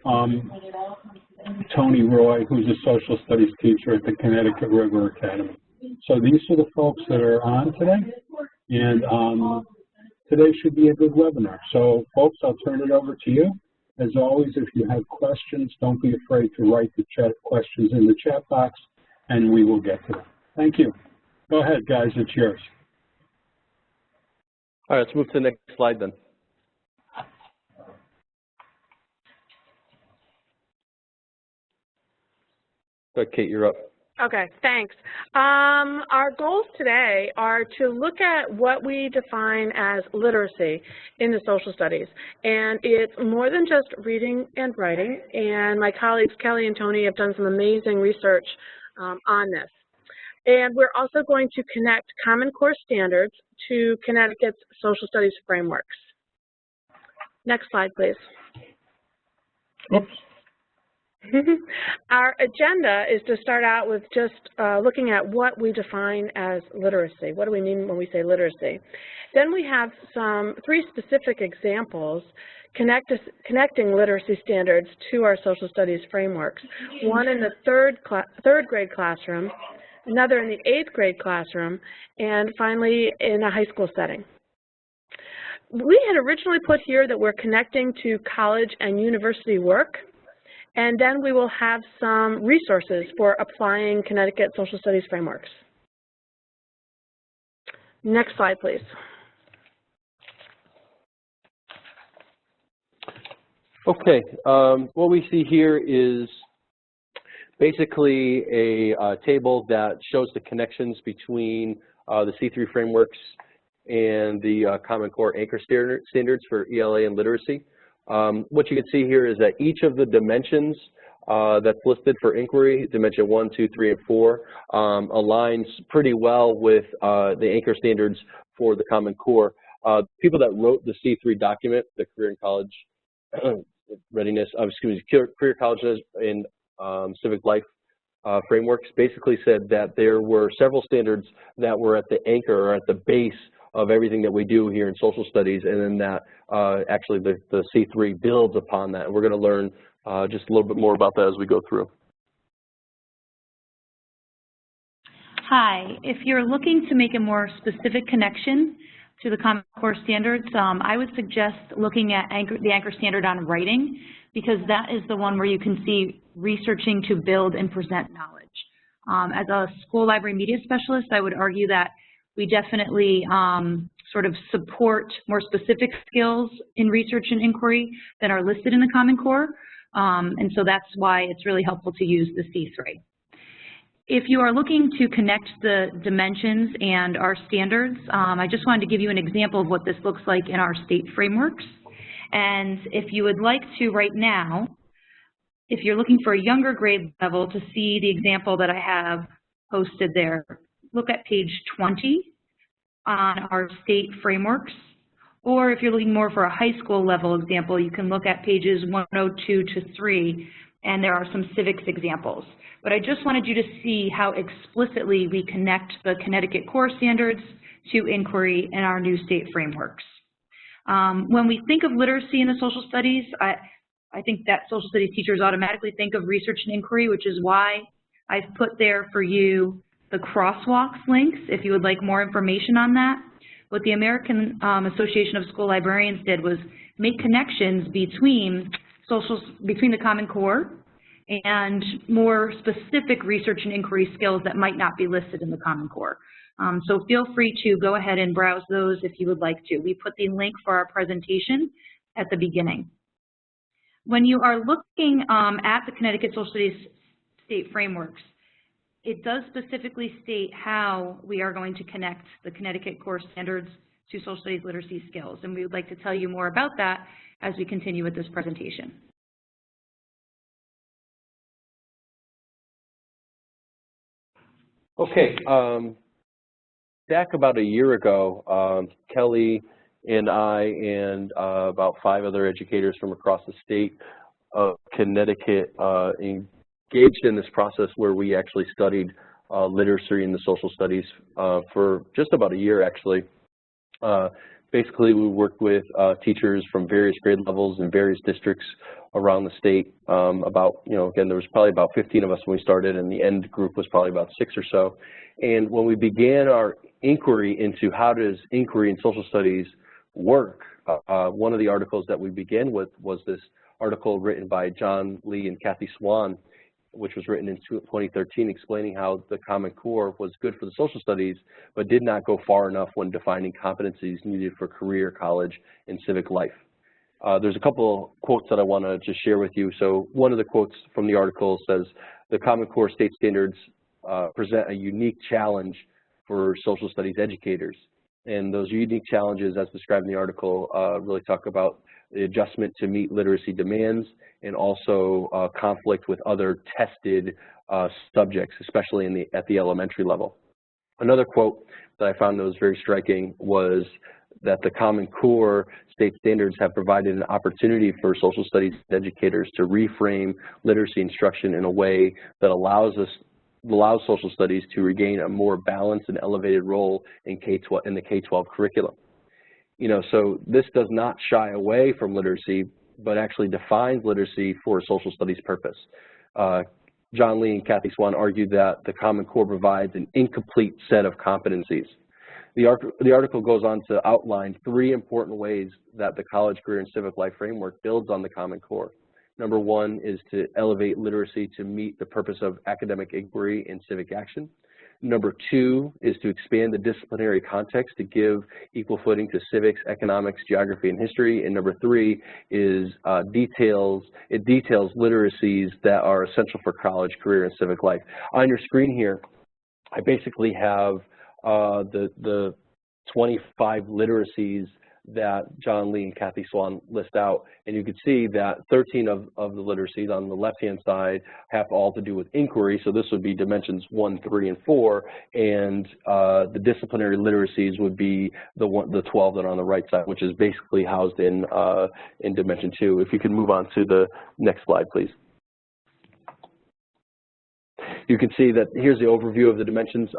um, Tony Roy, who's a social studies teacher at the Connecticut River Academy. So these are the folks that are on today, and today should be a good webinar. So folks, I'll turn it over to you. As always, if you have questions, don't be afraid to write the chat questions in the chat box, and we will get to them. Thank you. Go ahead, guys, it's yours. All right, let's move to the next slide then. Go ahead, Kate, you're up. Okay, thanks. Our goals today are to look at what we define as literacy in the social studies. And it's more than just reading and writing. And my colleagues Kelly and Tony have done some amazing research on this. And we're also going to connect Common Core standards to Connecticut's social studies frameworks. Next slide, please. Oops. Our agenda is to start out with just looking at what we define as literacy. What do we mean when we say literacy? Then we have three specific examples connecting literacy standards to our social studies frameworks. One in the third grade classroom, another in the 8th grade classroom, and finally in a high school setting. We had originally put here that we're connecting to college and university work. And then we will have some resources for applying Connecticut social studies frameworks. Next slide, please. Okay, what we see here is basically a table that shows the connections between the C3 frameworks and the Common Core anchor standards for ELA and literacy. What you can see here is that each of the dimensions that's listed for inquiry, dimension 1, 2, 3, and 4, aligns pretty well with the anchor standards for the Common Core. People that wrote the C3 document, the career and college readiness, career colleges and civic life frameworks, basically said that there were several standards that were at the anchor or at the base of everything that we do here in social studies, and then that actually the C3 builds upon that. And we're going to learn just a little bit more about that as we go through. Hi, if you're looking to make a more specific connection to the Common Core standards, I would suggest looking at the anchor standard on writing, because that is the one where you can see researching to build and present knowledge. As a school library media specialist, I would argue that we definitely sort of support more specific skills in research and inquiry than are listed in the Common Core. And so that's why it's really helpful to use the C3. If you are looking to connect the dimensions and our standards, I just wanted to give you an example of what this looks like in our state frameworks. And if you would like to right now, if you're looking for a younger grade level to see the example that I have posted there, look at page 20 on our state frameworks. Or if you're looking more for a high school level example, you can look at pages 102 to 3, and there are some civics examples. But I just wanted you to see how explicitly we connect the Connecticut core standards to inquiry in our new state frameworks. When we think of literacy in the social studies, I think that social studies teachers automatically think of research and inquiry, which is why I've put there for you the crosswalks links if you would like more information on that. What the American Association of School Librarians did was make connections between the Common Core and more specific research and inquiry skills that might not be listed in the Common Core. So feel free to go ahead and browse those if you would like to. We put the link for our presentation at the beginning. When you are looking at the Connecticut Social Studies state frameworks, it does specifically state how we are going to connect the Connecticut core standards to social studies literacy skills. And we would like to tell you more about that as we continue with this presentation. Okay, back about a year ago, Kelly and I and about 5 other educators from across the state of Connecticut engaged in this process where we actually studied literacy in the social studies for just about a year, actually. Basically, we worked with teachers from various grade levels in various districts around the state. Again, there was probably about 15 of us when we started, and the end group was probably about 6 or so. And when we began our inquiry into how does inquiry in social studies work, one of the articles that we began with was this article written by John Lee and Kathy Swan, which was written in 2013, explaining how the Common Core was good for the social studies, but did not go far enough when defining competencies needed for career, college, and civic life. There's a couple of quotes that I want to just share with you. So one of the quotes from the article says, the Common Core state standards present a unique challenge for social studies educators. And those unique challenges, as described in the article, really talk about the adjustment to meet literacy demands and also conflict with other tested subjects, especially at the elementary level. Another quote that I found that was very striking was that the Common Core state standards have provided an opportunity for social studies educators to reframe literacy instruction in a way that allows social studies to regain a more balanced and elevated role in the K-12 curriculum. So this does not shy away from literacy, but actually defines literacy for a social studies purpose. John Lee and Kathy Swan argued that the Common Core provides an incomplete set of competencies. The article goes on to outline 3 important ways that the College, Career, and Civic Life Framework builds on the Common Core. Number 1 is to elevate literacy to meet the purpose of academic inquiry and civic action. Number 2 is to expand the disciplinary context to give equal footing to civics, economics, geography, and history. And number 3 is it details literacies that are essential for college, career, and civic life. On your screen here, I basically have the 25 literacies that John Lee and Kathy Swan list out, and you can see that 13 of the literacies on the left-hand side have all to do with inquiry, so this would be dimensions 1, 3, and 4, and the disciplinary literacies would be the 12 that are on the right side, which is basically housed in dimension 2. If you can move on to the next slide, please. You can see that here's the overview of the dimensions.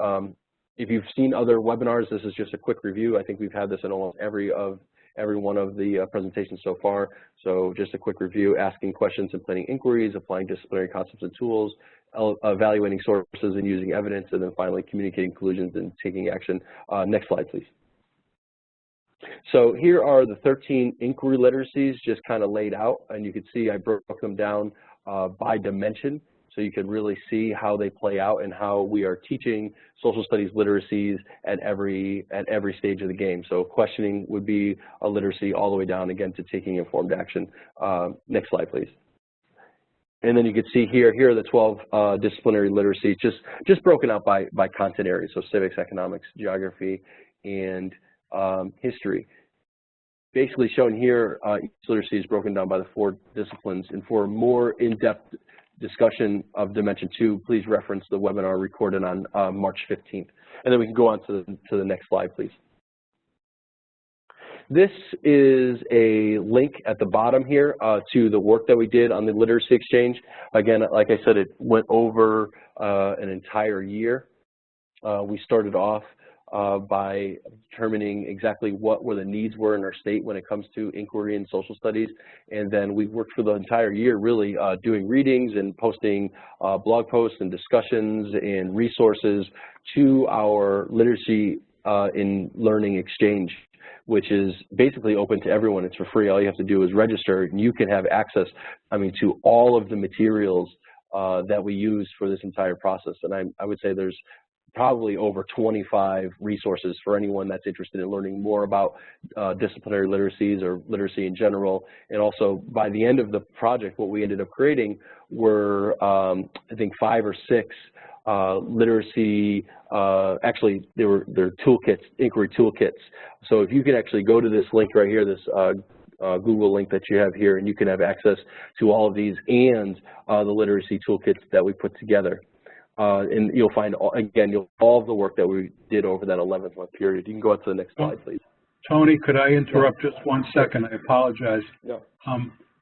If you've seen other webinars, this is just a quick review. I think we've had this in almost every one of the presentations so far. So just a quick review: asking questions and planning inquiries, applying disciplinary concepts and tools, evaluating sources and using evidence, and then finally communicating conclusions and taking action. Next slide, please. So here are the 13 inquiry literacies just kind of laid out, and you can see I broke them down by dimension, so you can really see how they play out and how we are teaching social studies literacies at every stage of the game. So questioning would be a literacy all the way down, again, to taking informed action. Next slide, please. And then you can see here are the 12 disciplinary literacies, just broken out by content areas, so civics, economics, geography, and history. Basically shown here, each literacy is broken down by the 4 disciplines, and for more in-depth discussion of Dimension 2, please reference the webinar recorded on March 15th. And then we can go on to the next slide, please. This is a link at the bottom here to the work that we did on the Literacy Exchange. Again, like I said, it went over an entire year. We started off by determining exactly what the needs were in our state when it comes to inquiry and social studies, and then we worked for the entire year really doing readings and posting blog posts and discussions and resources to our Literacy in Learning Exchange, which is basically open to everyone. It's for free. All you have to do is register, and you can have access, to all of the materials that we use for this entire process. And I would say there's probably over 25 resources for anyone that's interested in learning more about disciplinary literacies or literacy in general. And also, by the end of the project, what we ended up creating were, I think, 5 or 6 literacy, actually, they're toolkits, inquiry toolkits. So if you can actually go to this link right here, this Google link that you have here, and you can have access to all of these and the literacy toolkits that we put together. And you'll find, again, all of the work that we did over that 11-month period. You can go on to the next slide, please. Tony, could I interrupt just 1 second? I apologize. No.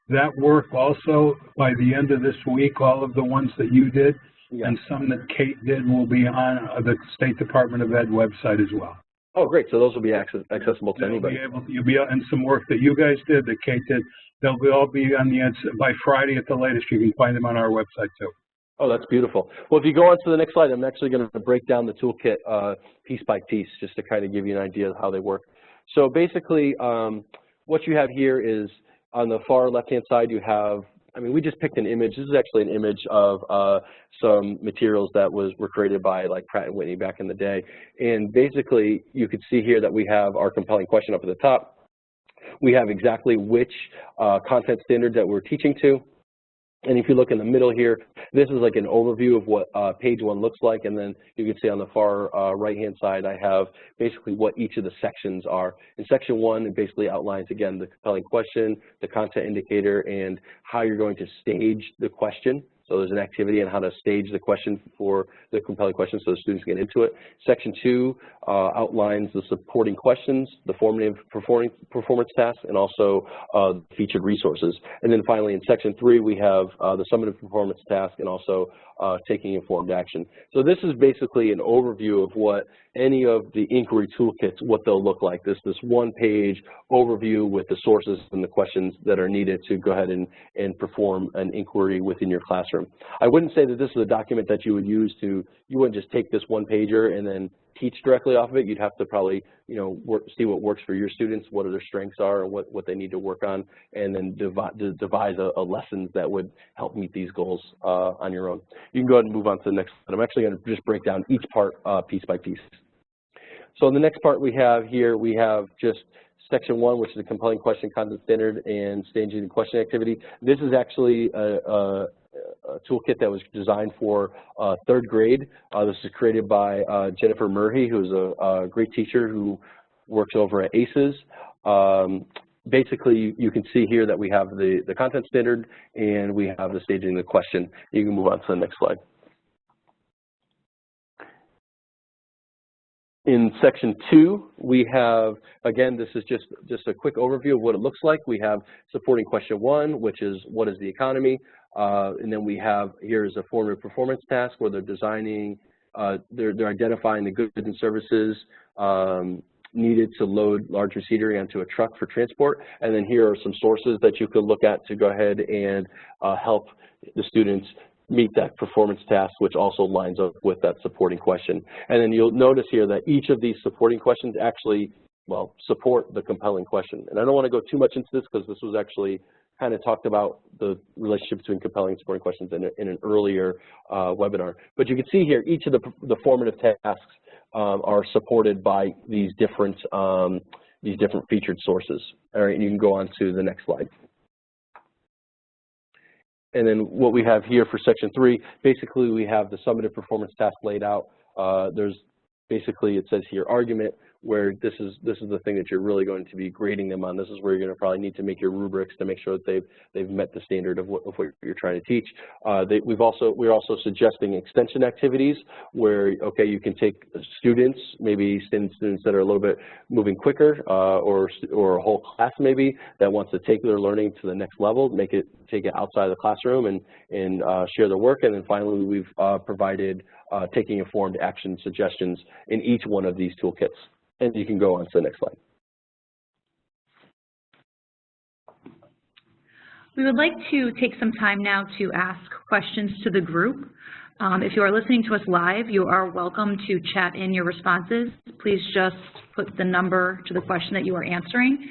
That work also, by the end of this week, all of the ones that you did and some that Kate did will be on the State Department of Ed website as well. Oh, great. So those will be accessible to anybody. You'll be and some work that you guys did, that Kate did, they'll all be on the by Friday at the latest. You can find them on our website too. Oh, that's beautiful. Well, if you go on to the next slide, I'm actually going to break down the toolkit piece by piece just to kind of give you an idea of how they work. So basically, what you have here is on the far left-hand side, you have, I mean, we just picked an image. This is actually an image of some materials that were created by like Pratt & Whitney back in the day. And basically, you could see here that we have our compelling question up at the top. We have exactly which content standard that we're teaching to. And if you look in the middle here, this is like an overview of what page 1 looks like, and then you can see on the far right-hand side, I have basically what each of the sections are. In section 1, it basically outlines, again, the compelling question, the content indicator, and how you're going to stage the question. So there's an activity on how to stage the question for the compelling question so the students get into it. Section 2 outlines the supporting questions, the formative performance tasks, and also featured resources. And then finally in section 3 we have the summative performance task and also taking informed action. So this is basically an overview of what any of the inquiry toolkits, what they'll look like. This one-page overview with the sources and the questions that are needed to go ahead and perform an inquiry within your classroom. I wouldn't say that this is a document that you would use you wouldn't just take this one-pager and then teach directly off of it. You'd have to probably, see what works for your students, what their strengths are, and what they need to work on, and then devise a lessons that would help meet these goals on your own. You can go ahead and move on to the next slide. I'm actually going to just break down each part piece by piece. So in the next part we have here, we have just section 1, which is a compelling question, content standard, and staging the question activity. This is actually a toolkit that was designed for 3rd grade. This is created by Jennifer Murray, who's a great teacher who works over at ACES. Basically, you can see here that we have the content standard and we have the staging the question. You can move on to the next slide. In section 2, we have, again, this is just a quick overview of what it looks like. We have supporting question 1, which is what is the economy? And then we have, here's a formative performance task where they're designing, they're identifying the goods and services needed to load large machinery onto a truck for transport. And then here are some sources that you could look at to go ahead and help the students meet that performance task, which also lines up with that supporting question. And then you'll notice here that each of these supporting questions actually, support the compelling question. And I don't want to go too much into this because this was actually kind of talked about the relationship between compelling and supporting questions in an earlier webinar. But you can see here, each of the formative tasks are supported by these different featured sources. All right, and you can go on to the next slide. And then what we have here for section 3, basically we have the summative performance task laid out. There's basically, it says here, argument, where this is the thing that you're really going to be grading them on. This is where you're going to probably need to make your rubrics to make sure that they've met the standard of what you're trying to teach. We're also suggesting extension activities where, okay, you can take students, maybe students that are a little bit moving quicker, or a whole class maybe that wants to take their learning to the next level, take it outside of the classroom and share their work. And then finally, we've provided taking informed action suggestions in each one of these toolkits. And you can go on to the next slide. We would like to take some time now to ask questions to the group. If you are listening to us live, you are welcome to chat in your responses. Please just put the number to the question that you are answering.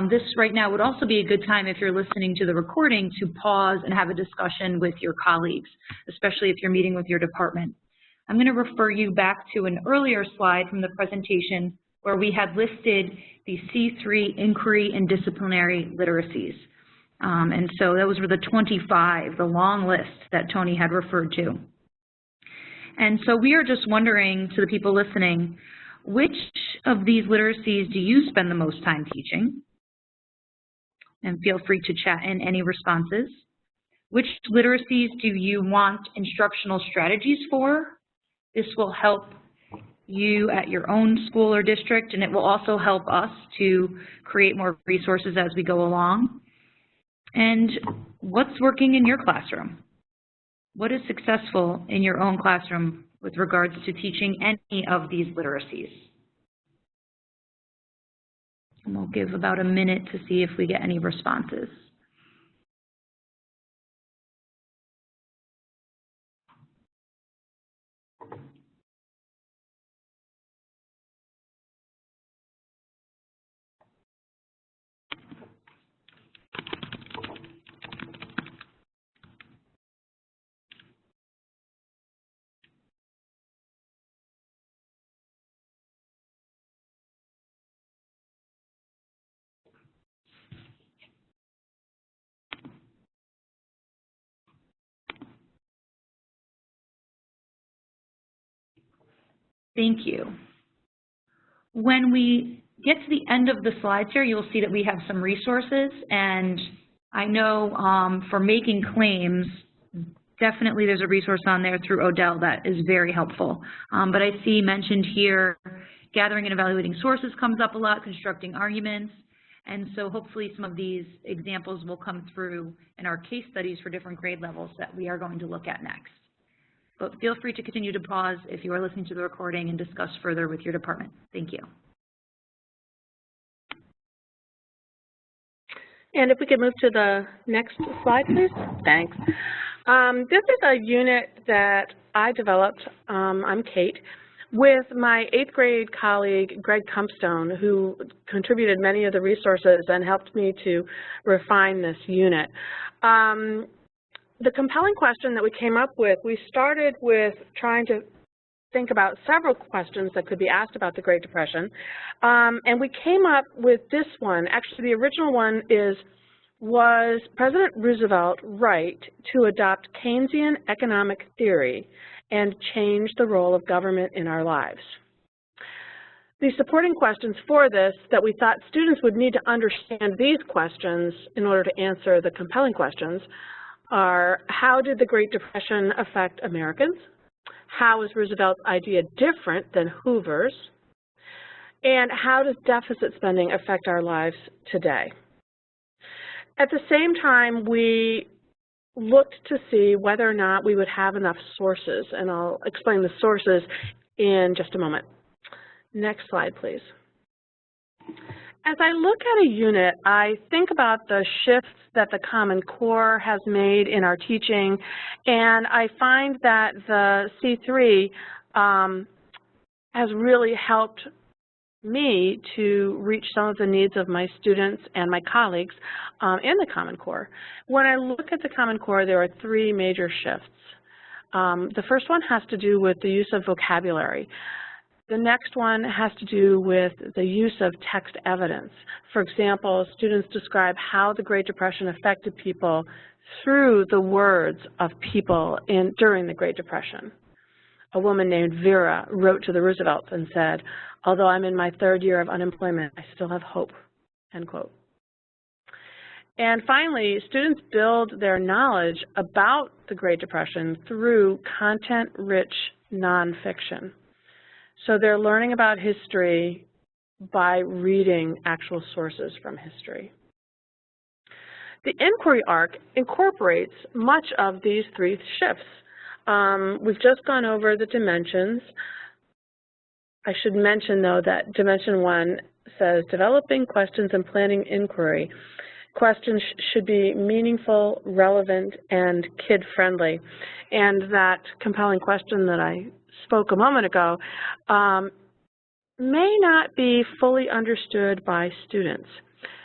This right now would also be a good time if you're listening to the recording to pause and have a discussion with your colleagues, especially if you're meeting with your department. I'm going to refer you back to an earlier slide from the presentation where we had listed the C3 inquiry and disciplinary literacies. And so those were the 25, the long list that Tony had referred to. And so we are just wondering to the people listening, which of these literacies do you spend the most time teaching? And feel free to chat in any responses. Which literacies do you want instructional strategies for? This will help you at your own school or district, and it will also help us to create more resources as we go along. And what's working in your classroom? What is successful in your own classroom with regards to teaching any of these literacies? And we'll give about a minute to see if we get any responses. Thank you. When we get to the end of the slides here, you'll see that we have some resources, and I know for making claims, definitely there's a resource on there through Odell that is very helpful. But I see mentioned here, gathering and evaluating sources comes up a lot, constructing arguments, and so hopefully some of these examples will come through in our case studies for different grade levels that we are going to look at next. But feel free to continue to pause if you are listening to the recording and discuss further with your department. Thank you. And if we could move to the next slide, please. Thanks. This is a unit that I developed, I'm Kate, with my 8th grade colleague, Greg Cumpstone, who contributed many of the resources and helped me to refine this unit. The compelling question that we came up with, we started with trying to think about several questions that could be asked about the Great Depression, and we came up with this one. Actually, the original one is, was President Roosevelt right to adopt Keynesian economic theory and change the role of government in our lives? The supporting questions for this that we thought students would need to understand these questions in order to answer the compelling questions are, how did the Great Depression affect Americans? How is Roosevelt's idea different than Hoover's? And how does deficit spending affect our lives today? At the same time, we looked to see whether or not we would have enough sources, and I'll explain the sources in just a moment. Next slide, please. As I look at a unit, I think about the shifts that the Common Core has made in our teaching, and I find that the C3 has really helped me to reach some of the needs of my students and my colleagues in the Common Core. When I look at the Common Core, there are 3 major shifts. The first one has to do with the use of vocabulary. The next one has to do with the use of text evidence. For example, students describe how the Great Depression affected people through the words of people during the Great Depression. A woman named Vera wrote to the Roosevelts and said, "Although I'm in my 3rd year of unemployment, I still have hope," end quote. And finally, students build their knowledge about the Great Depression through content-rich nonfiction. So they're learning about history by reading actual sources from history. The inquiry arc incorporates much of these 3 shifts. We've just gone over the dimensions. I should mention, though, that Dimension 1 says, developing questions and planning inquiry. Questions should be meaningful, relevant, and kid-friendly. And that compelling question that I spoke a moment ago may not be fully understood by students.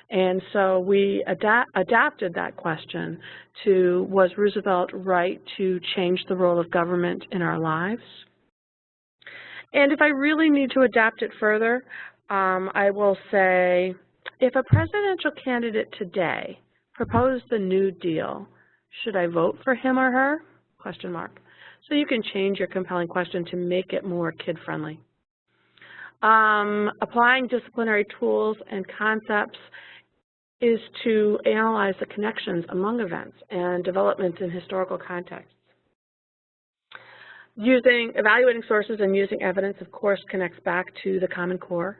And so we adapted that question to, was Roosevelt right to change the role of government in our lives? And if I really need to adapt it further, I will say, if a presidential candidate today proposed the New Deal, should I vote for him or her? Question mark. So you can change your compelling question to make it more kid-friendly. Applying disciplinary tools and concepts is to analyze the connections among events and developments in historical contexts. Evaluating sources and using evidence, of course, connects back to the Common Core.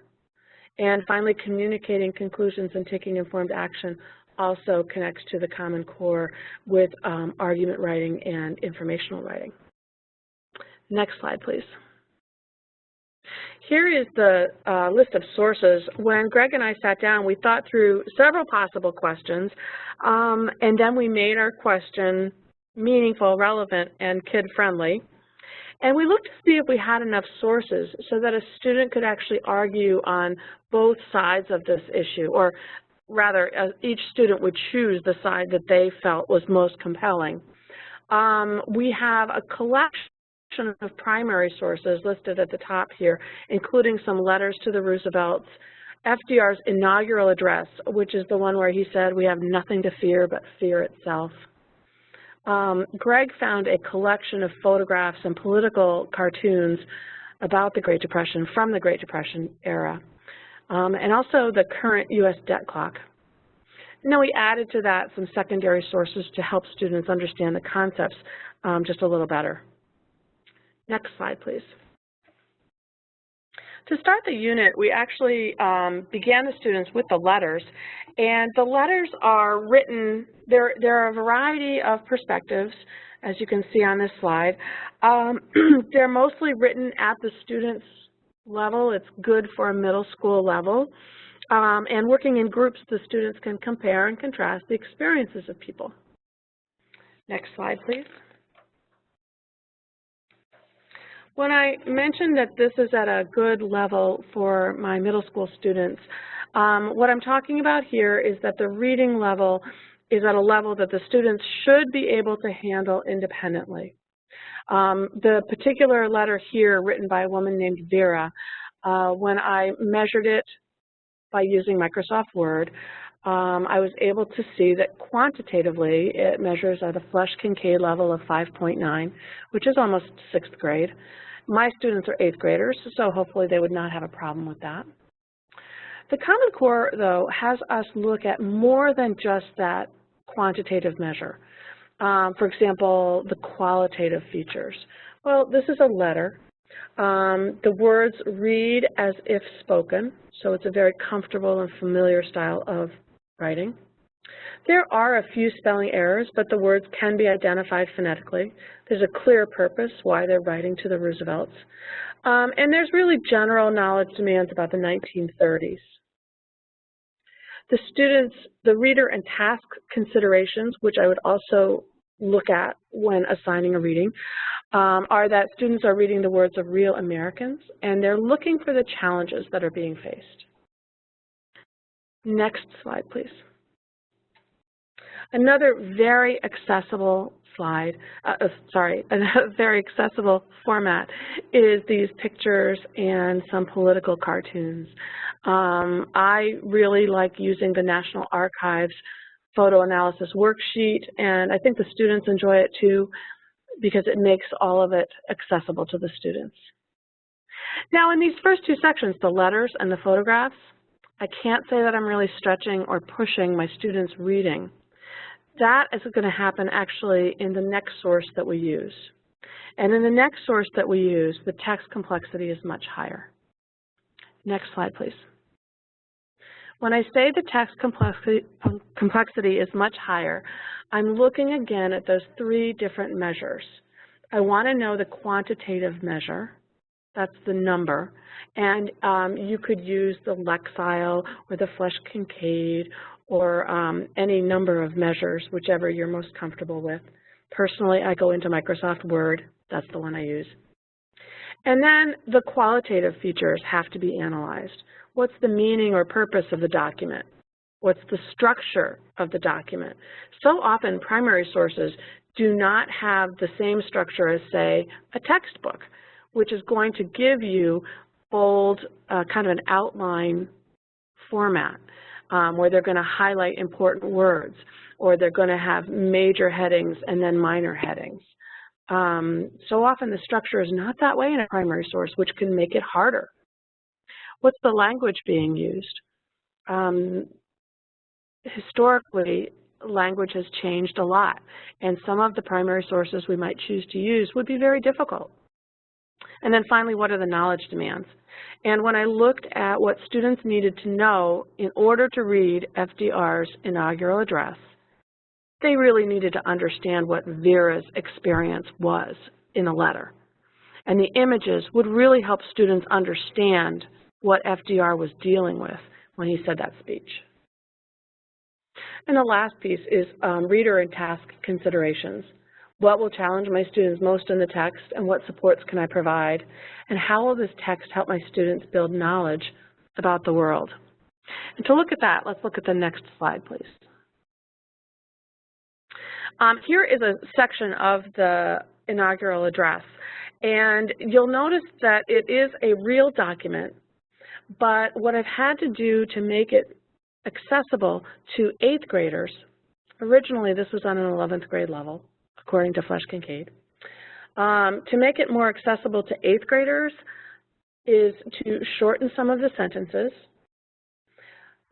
And finally, communicating conclusions and taking informed action also connects to the Common Core with argument writing and informational writing. Next slide, please. Here is the list of sources. When Greg and I sat down, we thought through several possible questions, and then we made our question meaningful, relevant, and kid-friendly. And we looked to see if we had enough sources so that a student could actually argue on both sides of this issue, or rather, each student would choose the side that they felt was most compelling. We have a collection of primary sources listed at the top here, including some letters to the Roosevelts, FDR's inaugural address, which is the one where he said, "We have nothing to fear but fear itself." Greg found a collection of photographs and political cartoons about the Great Depression from the Great Depression era, and also the current U.S. debt clock. And then we added to that some secondary sources to help students understand the concepts just a little better. Next slide, please. To start the unit, we actually began the students with the letters, and the letters are written, there are a variety of perspectives, as you can see on this slide. They're mostly written at the student's level. It's good for a middle school level, and working in groups, the students can compare and contrast the experiences of people. Next slide, please. When I mentioned that this is at a good level for my middle school students, what I'm talking about here is that the reading level is at a level that the students should be able to handle independently. The particular letter here, written by a woman named Vera, when I measured it by using Microsoft Word, I was able to see that quantitatively it measures at a Flesch-Kincaid level of 5.9, which is almost 6th grade. My students are 8th graders, so hopefully they would not have a problem with that. The Common Core, though, has us look at more than just that quantitative measure. For example, the qualitative features. Well, this is a letter. The words read as if spoken, so it's a very comfortable and familiar style of writing. There are a few spelling errors, but the words can be identified phonetically. There's a clear purpose why they're writing to the Roosevelts. And there's really general knowledge demands about the 1930s. The students, the reader and task considerations, which I would also look at when assigning a reading, are that students are reading the words of real Americans, and they're looking for the challenges that are being faced. Next slide, please. Another very accessible slide, a very accessible format is these pictures and some political cartoons. I really like using the National Archives photo analysis worksheet, and I think the students enjoy it too because it makes all of it accessible to the students. Now, in these first two sections, the letters and the photographs, I can't say that I'm really stretching or pushing my students' reading. That is going to happen actually in the next source that we use. And in the next source that we use, the text complexity is much higher. Next slide, please. When I say the text complexity is much higher, I'm looking again at those three different measures. I want to know the quantitative measure, that's the number, and you could use the Lexile or the Flesch-Kincaid or any number of measures, whichever you're most comfortable with. Personally, I go into Microsoft Word. That's the one I use. And then the qualitative features have to be analyzed. What's the meaning or purpose of the document? What's the structure of the document? So often, primary sources do not have the same structure as, say, a textbook, which is going to give you bold, kind of an outline format. Where they're going to highlight important words, or they're going to have major headings and then minor headings. So often the structure is not that way in a primary source, which can make it harder. What's the language being used? Historically, language has changed a lot, and some of the primary sources we might choose to use would be very difficult. And then finally, what are the knowledge demands? And when I looked at what students needed to know in order to read FDR's inaugural address, they really needed to understand what Vera's experience was in a letter. and the images would really help students understand what FDR was dealing with when he said that speech. And the last piece is reader and task considerations. What will challenge my students most in the text, and what supports can I provide? And how will this text help my students build knowledge about the world? And to look at that, let's look at the next slide, please. Here is a section of the inaugural address, and you'll notice that it is a real document, but what I've had to do to make it accessible to 8th graders, originally this was on an 11th grade level, according to Flesch-Kincaid, to make it more accessible to 8th graders is to shorten some of the sentences,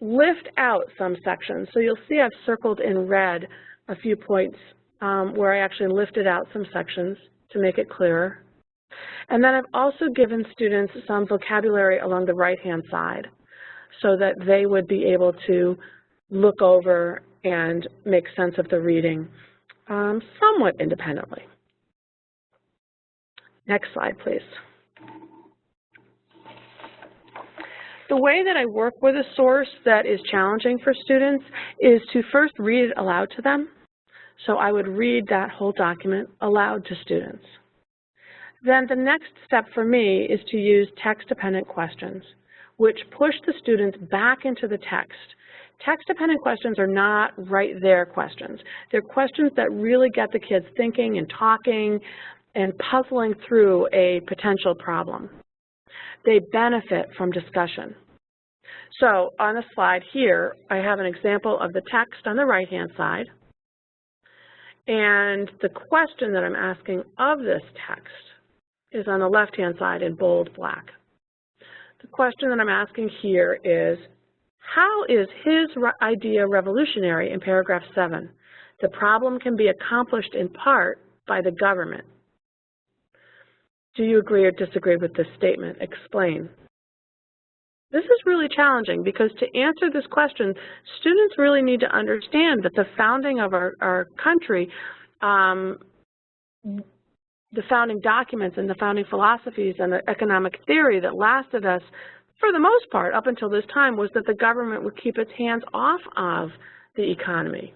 lift out some sections. So you'll see I've circled in red a few points where I actually lifted out some sections to make it clearer. And then I've also given students some vocabulary along the right-hand side so that they would be able to look over and make sense of the reading somewhat independently. Next slide, please. The way that I work with a source that is challenging for students is to first read it aloud to them. So I would read that whole document aloud to students. Then the next step for me is to use text-dependent questions, which push the students back into the text. Text-dependent questions are not right there questions. They're questions that really get the kids thinking and talking and puzzling through a potential problem. They benefit from discussion. So on the slide here, I have an example of the text on the right-hand side. And the question that I'm asking of this text is on the left-hand side in bold black. The question that I'm asking here is, how is his idea revolutionary in paragraph 7? The problem can be accomplished in part by the government. Do you agree or disagree with this statement? Explain. This is really challenging because to answer this question, students really need to understand that the founding of our country, the founding documents and the founding philosophies and the economic theory that lasted us, for the most part, up until this time, was that the government would keep its hands off of the economy.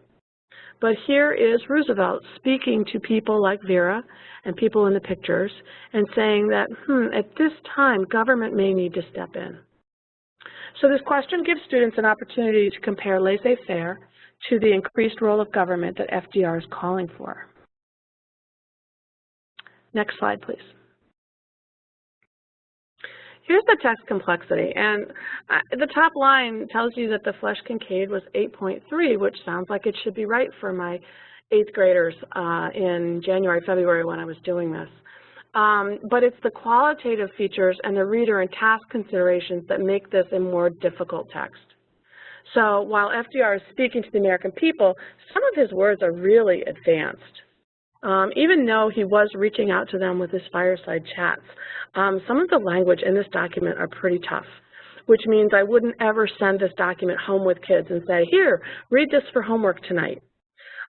But here is Roosevelt speaking to people like Vera and people in the pictures and saying that, at this time, government may need to step in. So this question gives students an opportunity to compare laissez-faire to the increased role of government that FDR is calling for. Next slide, please. Here's the text complexity, and the top line tells you that the Flesch-Kincaid was 8.3, which sounds like it should be right for my 8th graders in January, February when I was doing this. But it's the qualitative features and the reader and task considerations that make this a more difficult text. So while FDR is speaking to the American people, some of his words are really advanced. Even though he was reaching out to them with his fireside chats, some of the language in this document are pretty tough, which means I wouldn't ever send this document home with kids and say, here, read this for homework tonight.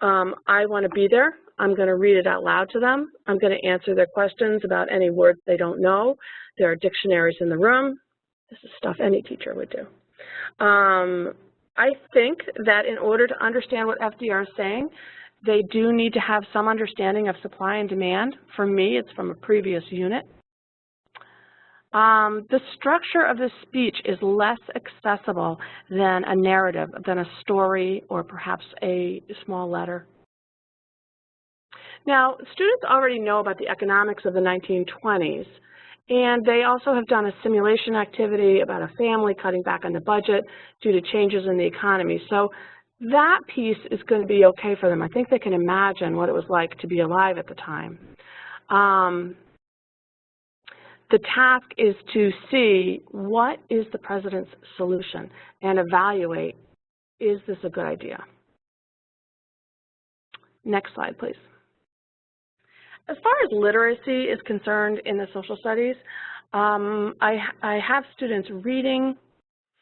I want to be there. I'm going to read it out loud to them. I'm going to answer their questions about any words they don't know. There are dictionaries in the room. This is stuff any teacher would do. I think that in order to understand what FDR is saying, they do need to have some understanding of supply and demand. For me, it's from a previous unit. The structure of this speech is less accessible than a narrative, than a story, or perhaps a small letter. Now, students already know about the economics of the 1920s, and they also have done a simulation activity about a family cutting back on the budget due to changes in the economy. So that piece is going to be okay for them. I think they can imagine what it was like to be alive at the time. The task is to see what is the president's solution and evaluate, is this a good idea? Next slide, please. As far as literacy is concerned in the social studies, I have students reading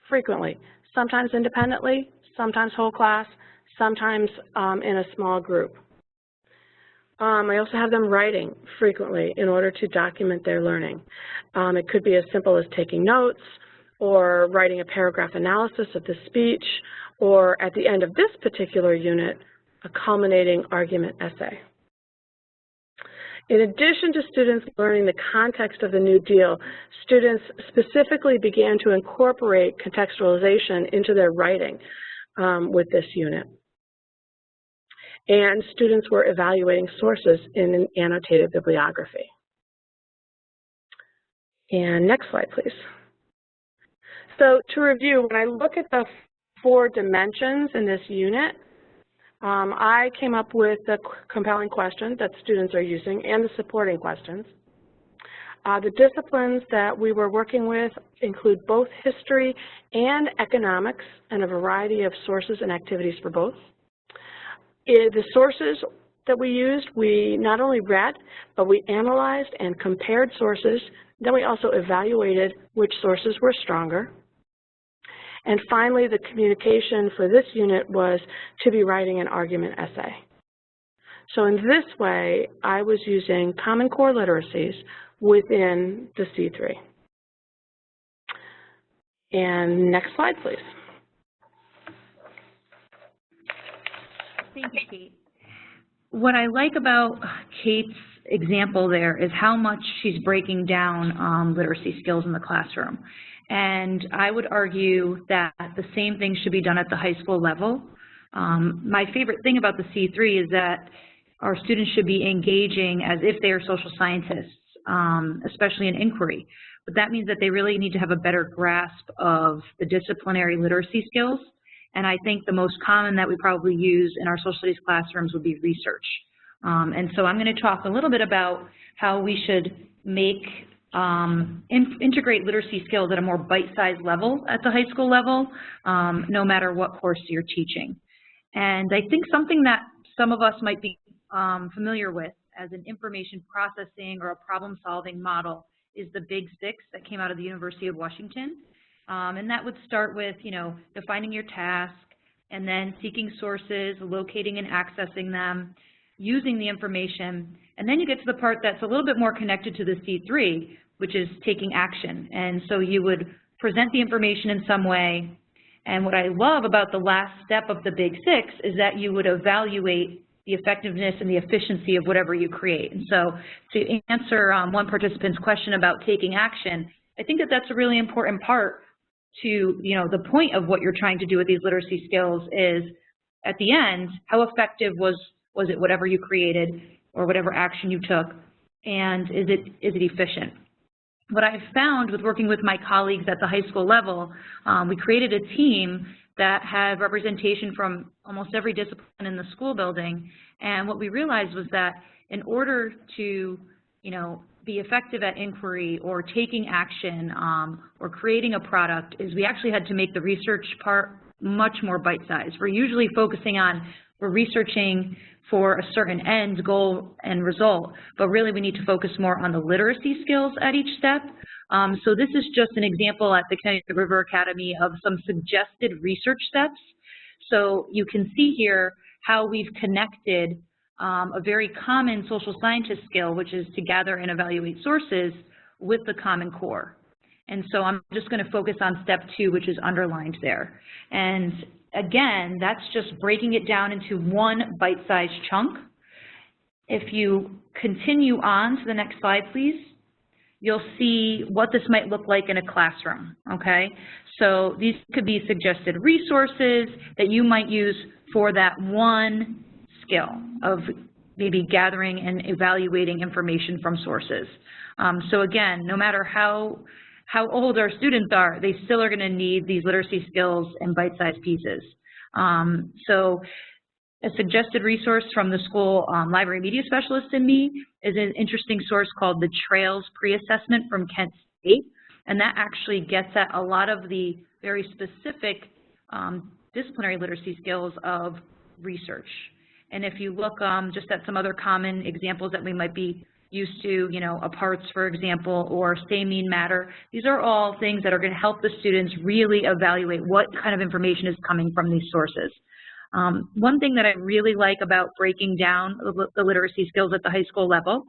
frequently, sometimes independently, sometimes whole class, sometimes in a small group. I also have them writing frequently in order to document their learning. It could be as simple as taking notes, or writing a paragraph analysis of the speech, or at the end of this particular unit, a culminating argument essay. In addition to students learning the context of the New Deal, students specifically began to incorporate contextualization into their writing with this unit. And students were evaluating sources in an annotated bibliography. And next slide, please. So to review, when I look at the 4 dimensions in this unit, I came up with the compelling questions that students are using and the supporting questions. The disciplines that we were working with include both history and economics and a variety of sources and activities for both. The sources that we used, we not only read, but we analyzed and compared sources. Then we also evaluated which sources were stronger. And finally, the communication for this unit was to be writing an argument essay. So in this way, I was using Common Core literacies within the C3. And next slide, please. Thank you, Kate. What I like about Kate's example there is how much she's breaking down literacy skills in the classroom. And I would argue that the same thing should be done at the high school level. My favorite thing about the C3 is that our students should be engaging as if they are social scientists, especially in inquiry. But that means that they really need to have a better grasp of the disciplinary literacy skills. And I think the most common that we probably use in our social studies classrooms would be research. And so I'm going to talk a little bit about how we should make integrate literacy skills at a more bite-sized level at the high school level, no matter what course you're teaching. And I think something that some of us might be familiar with as an information processing or a problem-solving model is the Big Six that came out of the University of Washington. And that would start with, defining your task, and then seeking sources, locating and accessing them, using the information, and then you get to the part that's a little bit more connected to the C3, which is taking action. And so you would present the information in some way, and what I love about the last step of the Big Six is that you would evaluate the effectiveness and the efficiency of whatever you create. And so to answer one participant's question about taking action, I think that that's a really important part to, the point of what you're trying to do with these literacy skills is, at the end, how effective was it whatever you created or whatever action you took, and is it efficient? What I've found with working with my colleagues at the high school level, we created a team that had representation from almost every discipline in the school building, and what we realized was that in order to, be effective at inquiry or taking action or creating a product, is we actually had to make the research part much more bite-sized. We're usually focusing on, we're researching for a certain end, goal, and result, but really we need to focus more on the literacy skills at each step. So this is just an example at the Connecticut River Academy of some suggested research steps. So you can see here how we've connected a very common social scientist skill, which is to gather and evaluate sources, with the Common Core. And so I'm just going to focus on step 2, which is underlined there. And again, that's just breaking it down into one bite-sized chunk. If you continue on to the next slide, please, you'll see what this might look like in a classroom, okay? So these could be suggested resources that you might use for that one skill of maybe gathering and evaluating information from sources. So again, no matter how old our students are, they still are going to need these literacy skills in bite-sized pieces. So a suggested resource from the school library media specialist in me is an interesting source called the Trails Pre-Assessment from Kent State, and that actually gets at a lot of the very specific disciplinary literacy skills of research. And if you look just at some other common examples that we might be used to, aparts, for example, or say, mean, matter, these are all things that are going to help the students really evaluate what kind of information is coming from these sources. One thing that I really like about breaking down the literacy skills at the high school level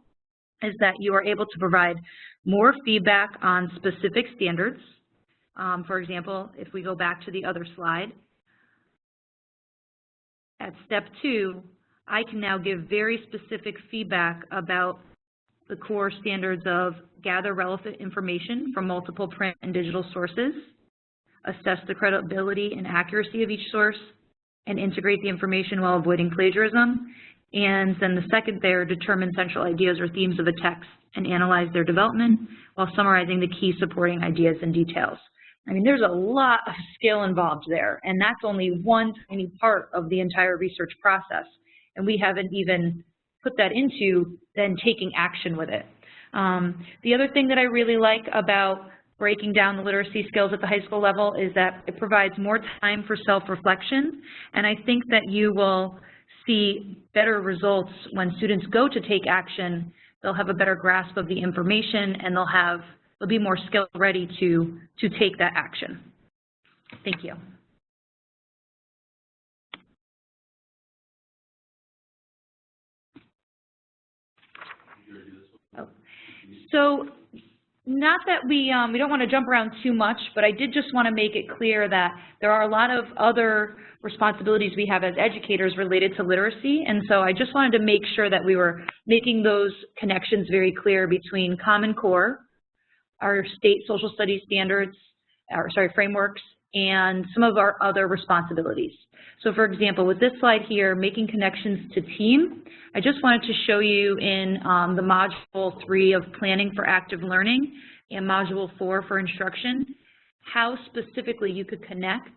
is that you are able to provide more feedback on specific standards. For example, if we go back to the other slide, at step 2, I can now give very specific feedback about the core standards of gather relevant information from multiple print and digital sources, assess the credibility and accuracy of each source, and integrate the information while avoiding plagiarism. And then the second there, determine central ideas or themes of a text and analyze their development while summarizing the key supporting ideas and details. I mean, there's a lot of skill involved there, and that's only one tiny part of the entire research process. And we haven't even put that into then taking action with it. The other thing that I really like about breaking down the literacy skills at the high school level is that it provides more time for self-reflection, and I think that you will see better results when students go to take action. They'll have a better grasp of the information, and they'll be more skill ready to take that action. Thank you. So not that we don't want to jump around too much, but I did just want to make it clear that there are a lot of other responsibilities we have as educators related to literacy, and so I just wanted to make sure that we were making those connections very clear between Common Core, our state social studies standards, frameworks, and some of our other responsibilities. So for example, with this slide here, making connections to team, I just wanted to show you in the module 3 of planning for active learning and module 4 for instruction, how specifically you could connect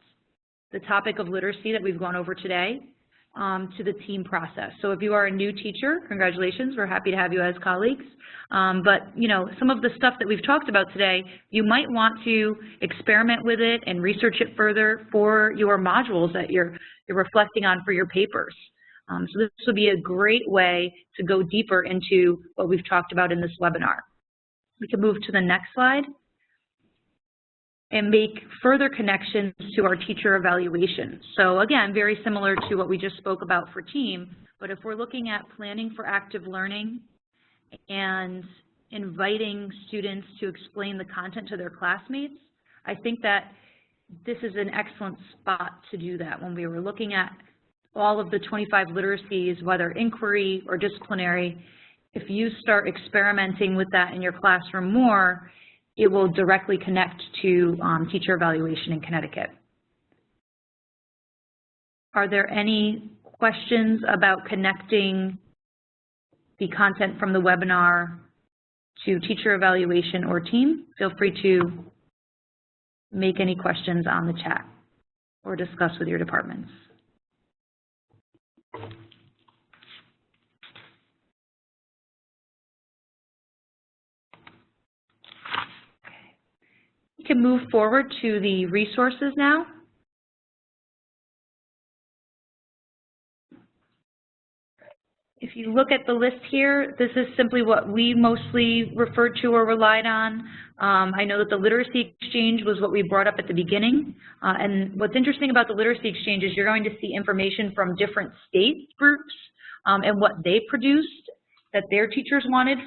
the topic of literacy that we've gone over today to the team process. So if you are a new teacher, congratulations, we're happy to have you as colleagues. But you know, some of the stuff that we've talked about today, you might want to experiment with it and research it further for your modules that you're reflecting on for your papers. So this would be a great way to go deeper into what we've talked about in this webinar. We can move to the next slide and make further connections to our teacher evaluation. So again, very similar to what we just spoke about for team, but if we're looking at planning for active learning and inviting students to explain the content to their classmates, I think that this is an excellent spot to do that. When we were looking at all of the 25 literacies, whether inquiry or disciplinary, if you start experimenting with that in your classroom more, it will directly connect to teacher evaluation in Connecticut. Are there any questions about connecting the content from the webinar to teacher evaluation or team? Feel free to make any questions on the chat or discuss with your departments. We can move forward to the resources now. If you look at the list here, this is simply what we mostly referred to or relied on. I know that the Literacy Exchange was what we brought up at the beginning. And what's interesting about the Literacy Exchange is you're going to see information from different state groups and what they produced that their teachers wanted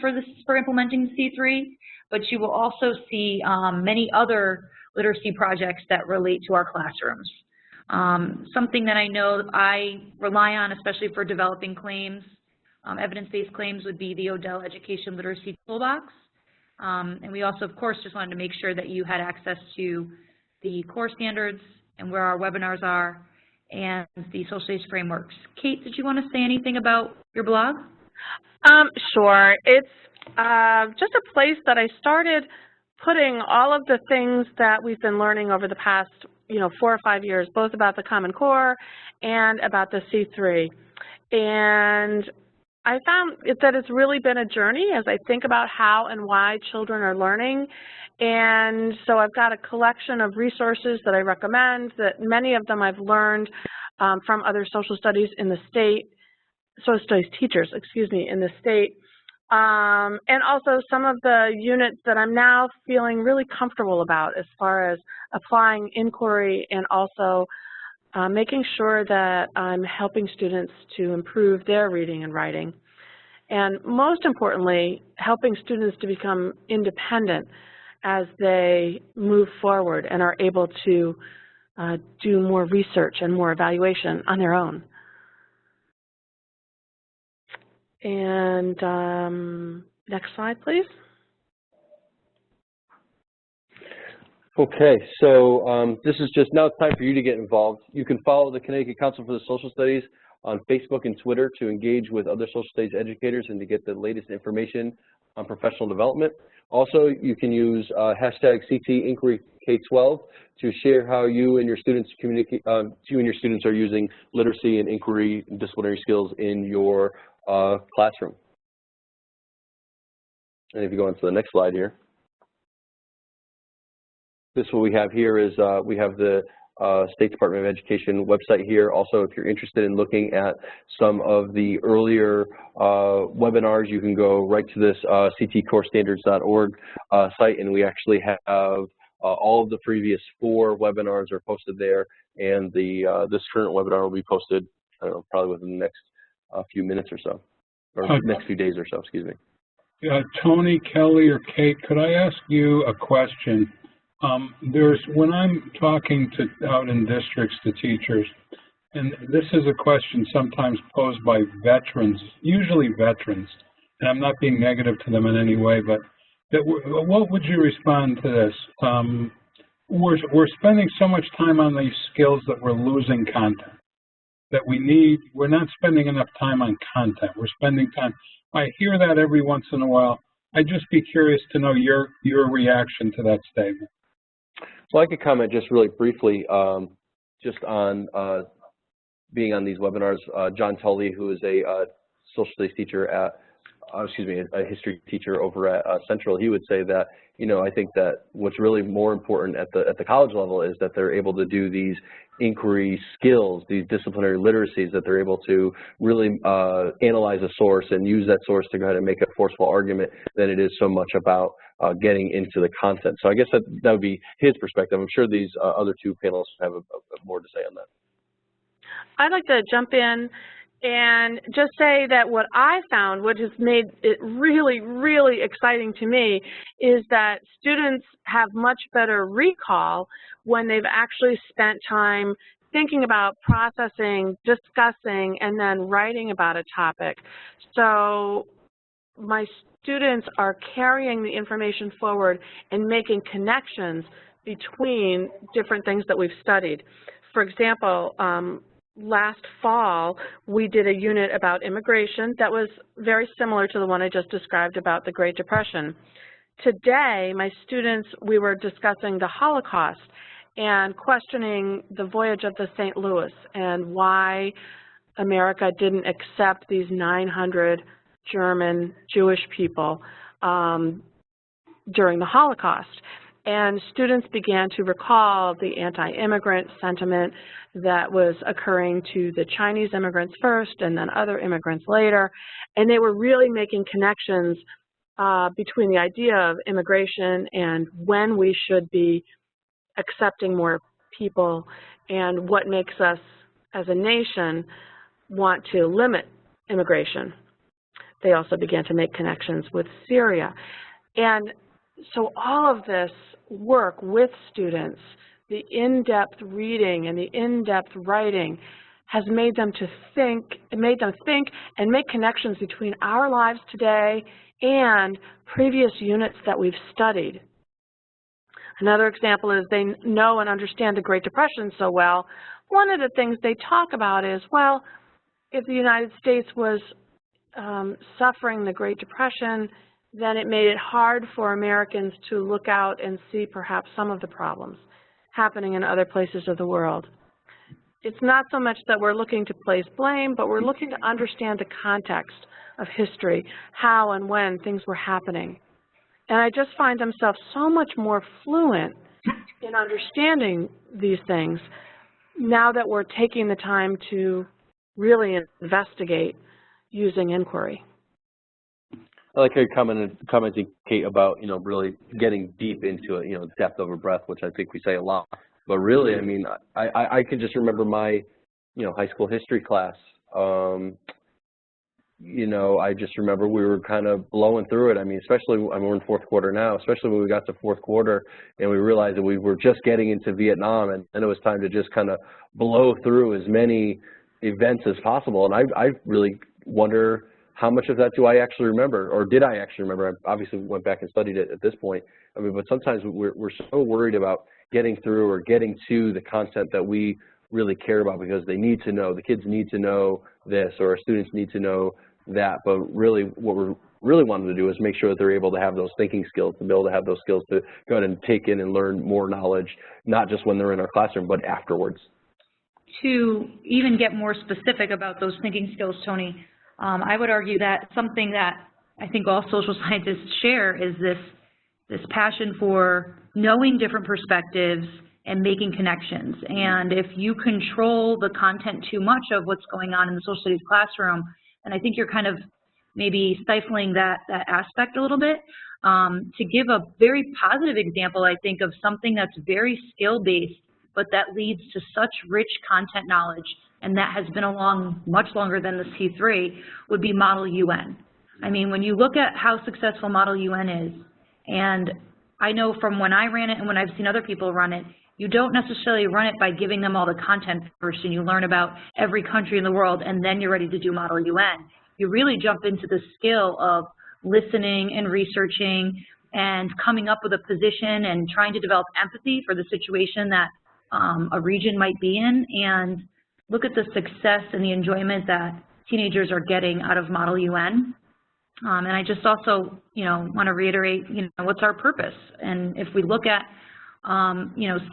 for implementing C3. But you will also see many other literacy projects that relate to our classrooms. Something that I know I rely on, especially for developing claims, evidence-based claims, would be the Odell Education Literacy Toolbox. And we also, of course, just wanted to make sure that you had access to the core standards and where our webinars are and the social studies frameworks. Kate, did you want to say anything about your blog? Sure. It's just a place that I started putting all of the things that we've been learning over the past, 4 or 5 years, both about the Common Core and about the C3. And I found that it's really been a journey as I think about how and why children are learning. And so I've got a collection of resources that I recommend, that many of them I've learned from other social studies in the state, social studies teachers, in the state. And also some of the units that I'm now feeling really comfortable about as far as applying inquiry and also making sure that I'm helping students to improve their reading and writing, and most importantly, helping students to become independent as they move forward and are able to do more research and more evaluation on their own. And next slide, please. Okay, so this is just, now it's time for you to get involved. You can follow the Connecticut Council for the Social Studies on Facebook and Twitter to engage with other social studies educators and to get the latest information on professional development. Also, you can use hashtag #CTInquiryK12 to share how you and your students communicate, are using literacy and inquiry and disciplinary skills in your classroom. And if you go on to the next slide here. This what we have here is we have the State Department of Education website here. Also, if you're interested in looking at some of the earlier webinars, you can go right to this ctcorestandards.org site, and we actually have all of the previous 4 webinars are posted there, and this current webinar will be posted, I don't know, probably within the next few minutes or so, or next few days or so, excuse me. Tony, Kelly, or Kate, could I ask you a question? When I'm talking out in districts to teachers, and this is a question sometimes posed by veterans, usually veterans, and I'm not being negative to them in any way, but what would you respond to this? We're spending so much time on these skills that we're losing content, that we're not spending enough time on content. We're spending time. I hear that every once in a while. I'd just be curious to know your reaction to that statement. Well, I could comment just really briefly just on being on these webinars. John Tully, who is a social studies teacher at, a history teacher over at Central, he would say that, I think that what's really more important at the college level is that they're able to do these inquiry skills, these disciplinary literacies, that they're able to really analyze a source and use that source to go ahead and make a forceful argument than it is so much about getting into the content. So I guess that would be his perspective. I'm sure these other 2 panelists have more to say on that. I'd like to jump in and just say that what I found, what has made it really, really exciting to me, is that students have much better recall when they've actually spent time thinking about, processing, discussing, and then writing about a topic. So my students are carrying the information forward and making connections between different things that we've studied. For example, last fall, we did a unit about immigration that was very similar to the one I just described about the Great Depression. Today, my students, we were discussing the Holocaust and questioning the voyage of the St. Louis and why America didn't accept these 900 German Jewish people during the Holocaust. And students began to recall the anti-immigrant sentiment that was occurring to the Chinese immigrants first and then other immigrants later. And they were really making connections between the idea of immigration and when we should be accepting more people and what makes us as a nation want to limit immigration. They also began to make connections with Syria. And so all of this work with students, the in-depth reading and the in-depth writing, has made them think and make connections between our lives today and previous units that we've studied. Another example is they know and understand the Great Depression so well. One of the things they talk about is, well, if the United States was suffering the Great Depression, then it made it hard for Americans to look out and see perhaps some of the problems happening in other places of the world. It's not so much that we're looking to place blame, but we're looking to understand the context of history, how and when things were happening. And I just find themselves so much more fluent in understanding these things now that we're taking the time to really investigate using inquiry. I like how you're commenting, Kate, about really getting deep into it, depth over breadth, which I think we say a lot But really, I mean, I can just remember my, high school history class. I just remember we were kind of blowing through it. I mean, especially, we're in fourth quarter now, especially when we got to fourth quarter and we realized that we were just getting into Vietnam, and then it was time to just kind of blow through as many events as possible. And I really wonder how much of that do I actually remember, or did I actually remember? I obviously went back and studied it at this point. I mean, but sometimes we're so worried about getting through or getting to the content that we really care about because they need to know, the kids need to know this, or our students need to know that. But really what we're really wanting to do is make sure that they're able to have those thinking skills, to be able to have those skills to go ahead and take in and learn more knowledge, not just when they're in our classroom, but afterwards. To even get more specific about those thinking skills, Tony, I would argue that something that I think all social scientists share is this passion for knowing different perspectives and making connections. And if you control the content too much of what's going on in the social studies classroom, and I think you're kind of maybe stifling that aspect a little bit. To give a very positive example, I think, of something that's very skill-based, but that leads to such rich content knowledge, and that has been along much longer than the C3, would be Model UN. I mean, when you look at how successful Model UN is, and I know from when I ran it and when I've seen other people run it, you don't necessarily run it by giving them all the content first and you learn about every country in the world and then you're ready to do Model UN. You really jump into the skill of listening and researching and coming up with a position and trying to develop empathy for the situation that a region might be in, and look at the success and the enjoyment that teenagers are getting out of Model UN. And I just also, want to reiterate, what's our purpose? And if we look at,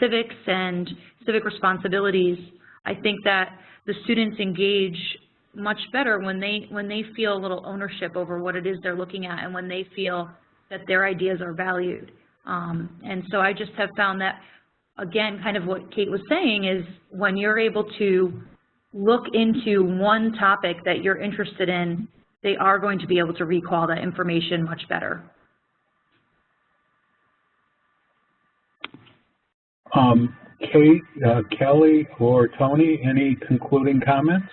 civics and civic responsibilities, I think that the students engage much better when they feel a little ownership over what it is they're looking at and when they feel that their ideas are valued. And so I just have found that, again, kind of what Kate was saying is when you're able to look into one topic that you're interested in, they are going to be able to recall that information much better. Kate, Kelly, or Tony, any concluding comments?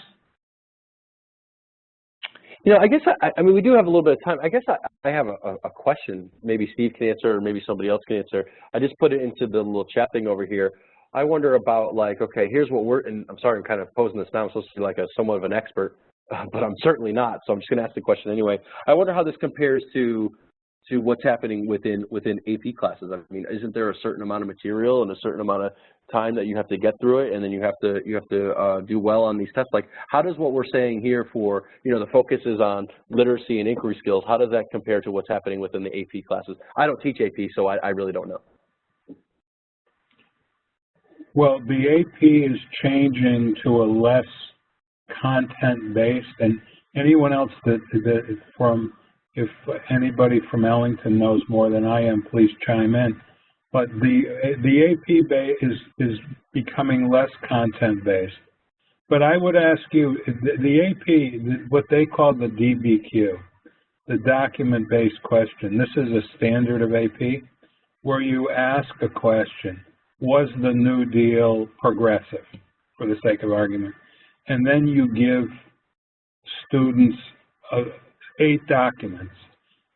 I guess, I mean, we do have a little bit of time. I guess I have a question. Maybe Steve can answer or maybe somebody else can answer. I just put it into the little chat thing over here. I wonder about, like, okay, here's what and I'm sorry, I'm kind of posing this now. I'm supposed to be like somewhat of an expert, but I'm certainly not. So I'm just going to ask the question anyway. I wonder how this compares to what's happening within AP classes. I mean, isn't there a certain amount of material and a certain amount of time that you have to get through it, and then you have to do well on these tests? Like, how does what we're saying here for, the focus is on literacy and inquiry skills, how does that compare to what's happening within the AP classes? I don't teach AP, so I really don't know. Well, the AP is changing to a less content-based, and anyone else if anybody from Ellington knows more than I am, please chime in. But the AP is becoming less content-based. But I would ask you, the AP, what they call the DBQ, the document-based question, this is a standard of AP where you ask a question, was the New Deal progressive, for the sake of argument? And then you give students 8 documents,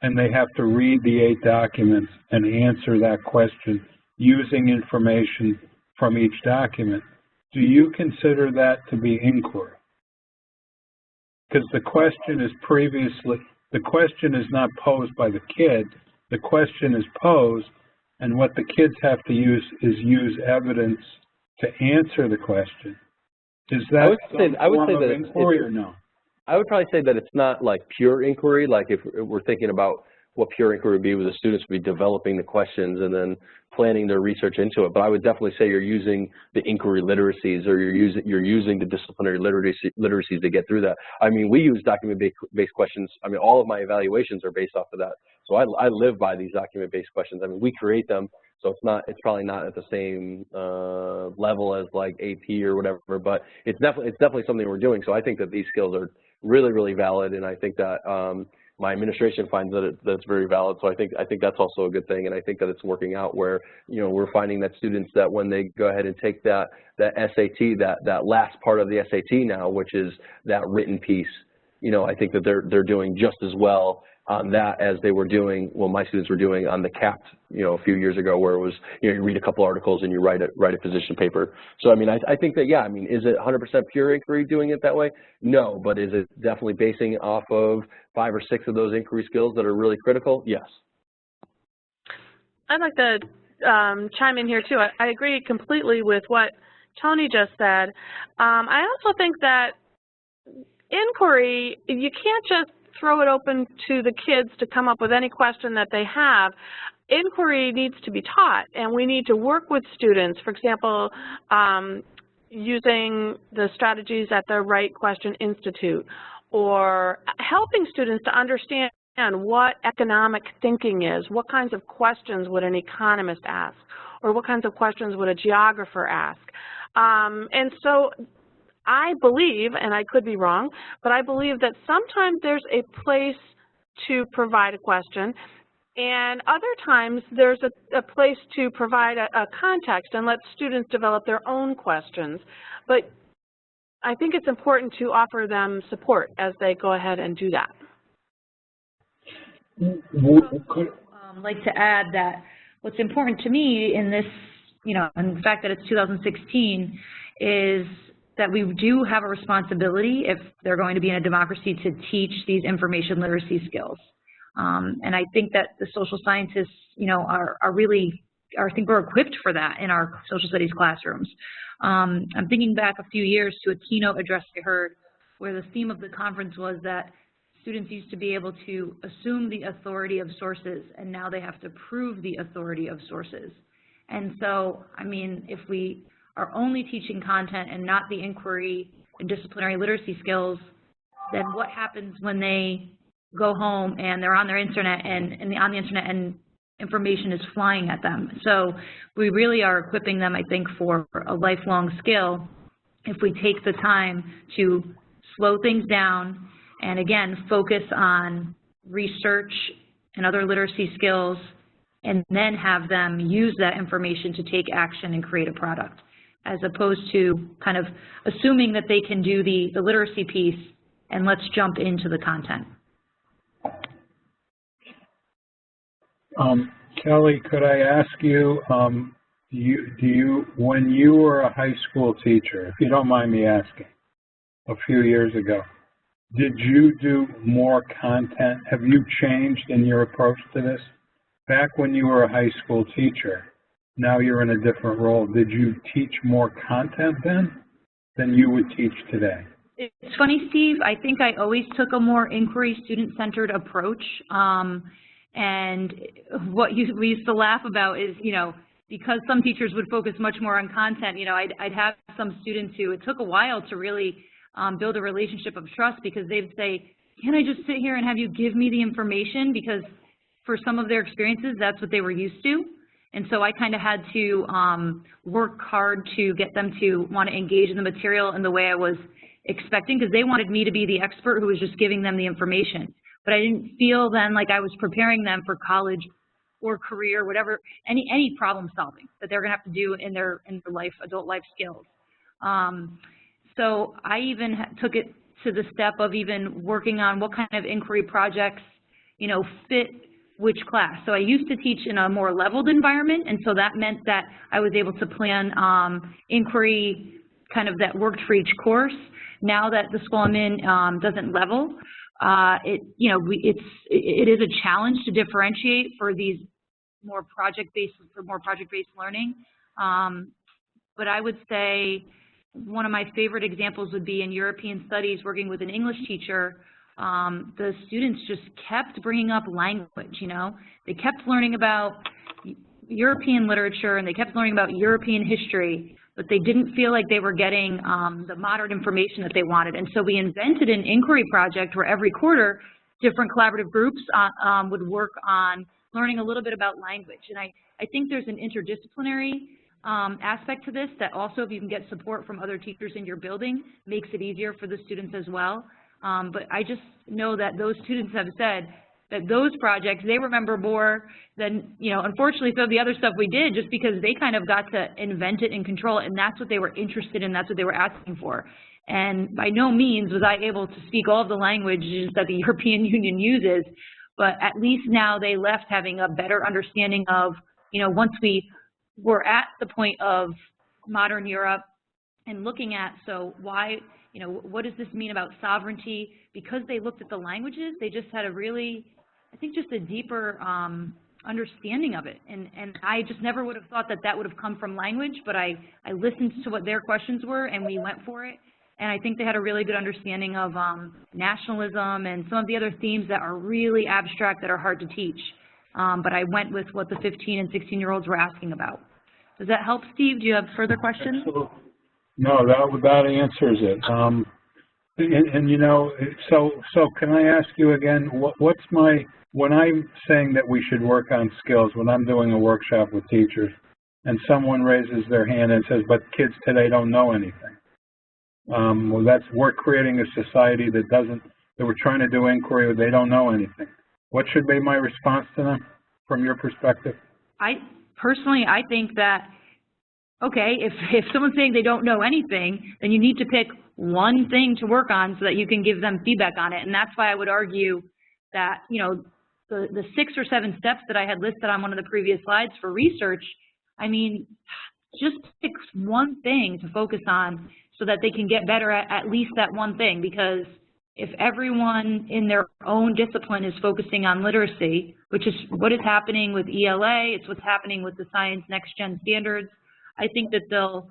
and they have to read the 8 documents and answer that question using information from each document. Do you consider that to be inquiry? Because the question is not posed by the kid, the question is posed, and what the kids have to use is use evidence to answer the question. Is that I would say that inquiry or no? I would probably say that it's not like pure inquiry, like if we're thinking about what pure inquiry would be, where the students would be developing the questions and then planning their research into it. But I would definitely say you're using the inquiry literacies, or you're using the disciplinary literacies to get through that. I mean, we use document-based questions. I mean, all of my evaluations are based off of that. So I live by these document-based questions. I mean, we create them, so it's probably not at the same level as like AP or whatever, but it's definitely something we're doing. So I think that these skills are really, really valid, and I think that my administration finds that that's very valid. So I think that's also a good thing, and I think that it's working out where, you know, we're finding that students that when they go ahead and take that SAT, that last part of the SAT now, which is that written piece, you know, I think that they're doing just as well on that as they were doing, well, my students were doing on the CAPT, you know, a few years ago, where it was, you know, you read a couple articles and you write a position paper. So I mean, I think that, yeah, I mean, is it 100% pure inquiry doing it that way? No, but is it definitely basing off of 5 or 6 of those inquiry skills that are really critical? Yes. I'd like to chime in here too. I agree completely with what Tony just said. I also think that inquiry, you can't just throw it open to the kids to come up with any question that they have. Inquiry needs to be taught, and we need to work with students. For example, using the strategies at the Right Question Institute, or helping students to understand what economic thinking is, what kinds of questions would an economist ask, or what kinds of questions would a geographer ask. And so I believe, and I could be wrong, but I believe that sometimes there's a place to provide a question, and other times there's a place to provide a context and let students develop their own questions. But I think it's important to offer them support as they go ahead and do that. I'd like to add that what's important to me in this, you know, and the fact that it's 2016, is that we do have a responsibility, if they're going to be in a democracy, to teach these information literacy skills. And I think that the social scientists, you know, are really, I think we're equipped for that in our social studies classrooms. I'm thinking back a few years to a keynote address I heard where the theme of the conference was that students used to be able to assume the authority of sources, and now they have to prove the authority of sources. And so, I mean, if we are only teaching content and not the inquiry and disciplinary literacy skills, then what happens when they go home and they're on their internet on the internet and information is flying at them? So we really are equipping them, I think, for a lifelong skill if we take the time to slow things down and, again, focus on research and other literacy skills, and then have them use that information to take action and create a product, as opposed to kind of assuming that they can do the literacy piece and let's jump into the content. Kelly, could I ask you, when you were a high school teacher, if you don't mind me asking, a few years ago, did you do more content? Have you changed in your approach to this? Back when you were a high school teacher, now you're in a different role. Did you teach more content then than you would teach today? It's funny, Steve. I think I always took a more inquiry, student-centered approach. And what we used to laugh about is, you know, because some teachers would focus much more on content, you know, I'd have some students who it took a while to really build a relationship of trust, because they'd say, can I just sit here and have you give me the information? Because for some of their experiences, that's what they were used to. And so I kind of had to work hard to get them to want to engage in the material in the way I was expecting, because they wanted me to be the expert who was just giving them the information. But I didn't feel then like I was preparing them for college or career, whatever, any problem solving that they're going to have to do in their life, adult life skills. So I even took it to the step of even working on what kind of inquiry projects, you know, fit which class. So I used to teach in a more leveled environment, and so that meant that I was able to plan inquiry kind of that worked for each course. Now that the school I'm in doesn't level, it is a challenge to differentiate for these more project-based learning. But I would say one of my favorite examples would be in European studies, working with an English teacher. The students just kept bringing up language, you know. They kept learning about European literature and they kept learning about European history, but they didn't feel like they were getting the modern information that they wanted. And so we invented an inquiry project where every quarter different collaborative groups would work on learning a little bit about language. And I think there's an interdisciplinary aspect to this that also, if you can get support from other teachers in your building, makes it easier for the students as well. But I just know that those students have said that those projects, they remember more than, you know, unfortunately some of the other stuff we did, just because they kind of got to invent it and control it, and that's what they were interested in, that's what they were asking for. And by no means was I able to speak all of the languages that the European Union uses, but at least now they left having a better understanding of, you know, once we were at the point of modern Europe and looking at, so why, you know, what does this mean about sovereignty? Because they looked at the languages, they just had a really, I think, just a deeper understanding of it. And I just never would have thought that that would have come from language, but I listened to what their questions were and we went for it. And I think they had a really good understanding of nationalism and some of the other themes that are really abstract that are hard to teach. But I went with what the 15 and 16-year-olds were asking about. Does that help, Steve? Do you have further questions? Absolutely. No, that answers it. And you know, so can I ask you again, what's my, when I'm saying that we should work on skills, when I'm doing a workshop with teachers, and someone raises their hand and says, but kids today don't know anything. Well, we're creating a society that we're trying to do inquiry, they don't know anything. What should be my response to them from your perspective? Personally, I think that, okay, if someone's saying they don't know anything, then you need to pick one thing to work on so that you can give them feedback on it. And that's why I would argue that, you know, the 6 or 7 steps that I had listed on one of the previous slides for research, I mean, just pick one thing to focus on so that they can get better at least that one thing. Because if everyone in their own discipline is focusing on literacy, which is what is happening with ELA, it's what's happening with the Science Next Gen standards, I think that they'll,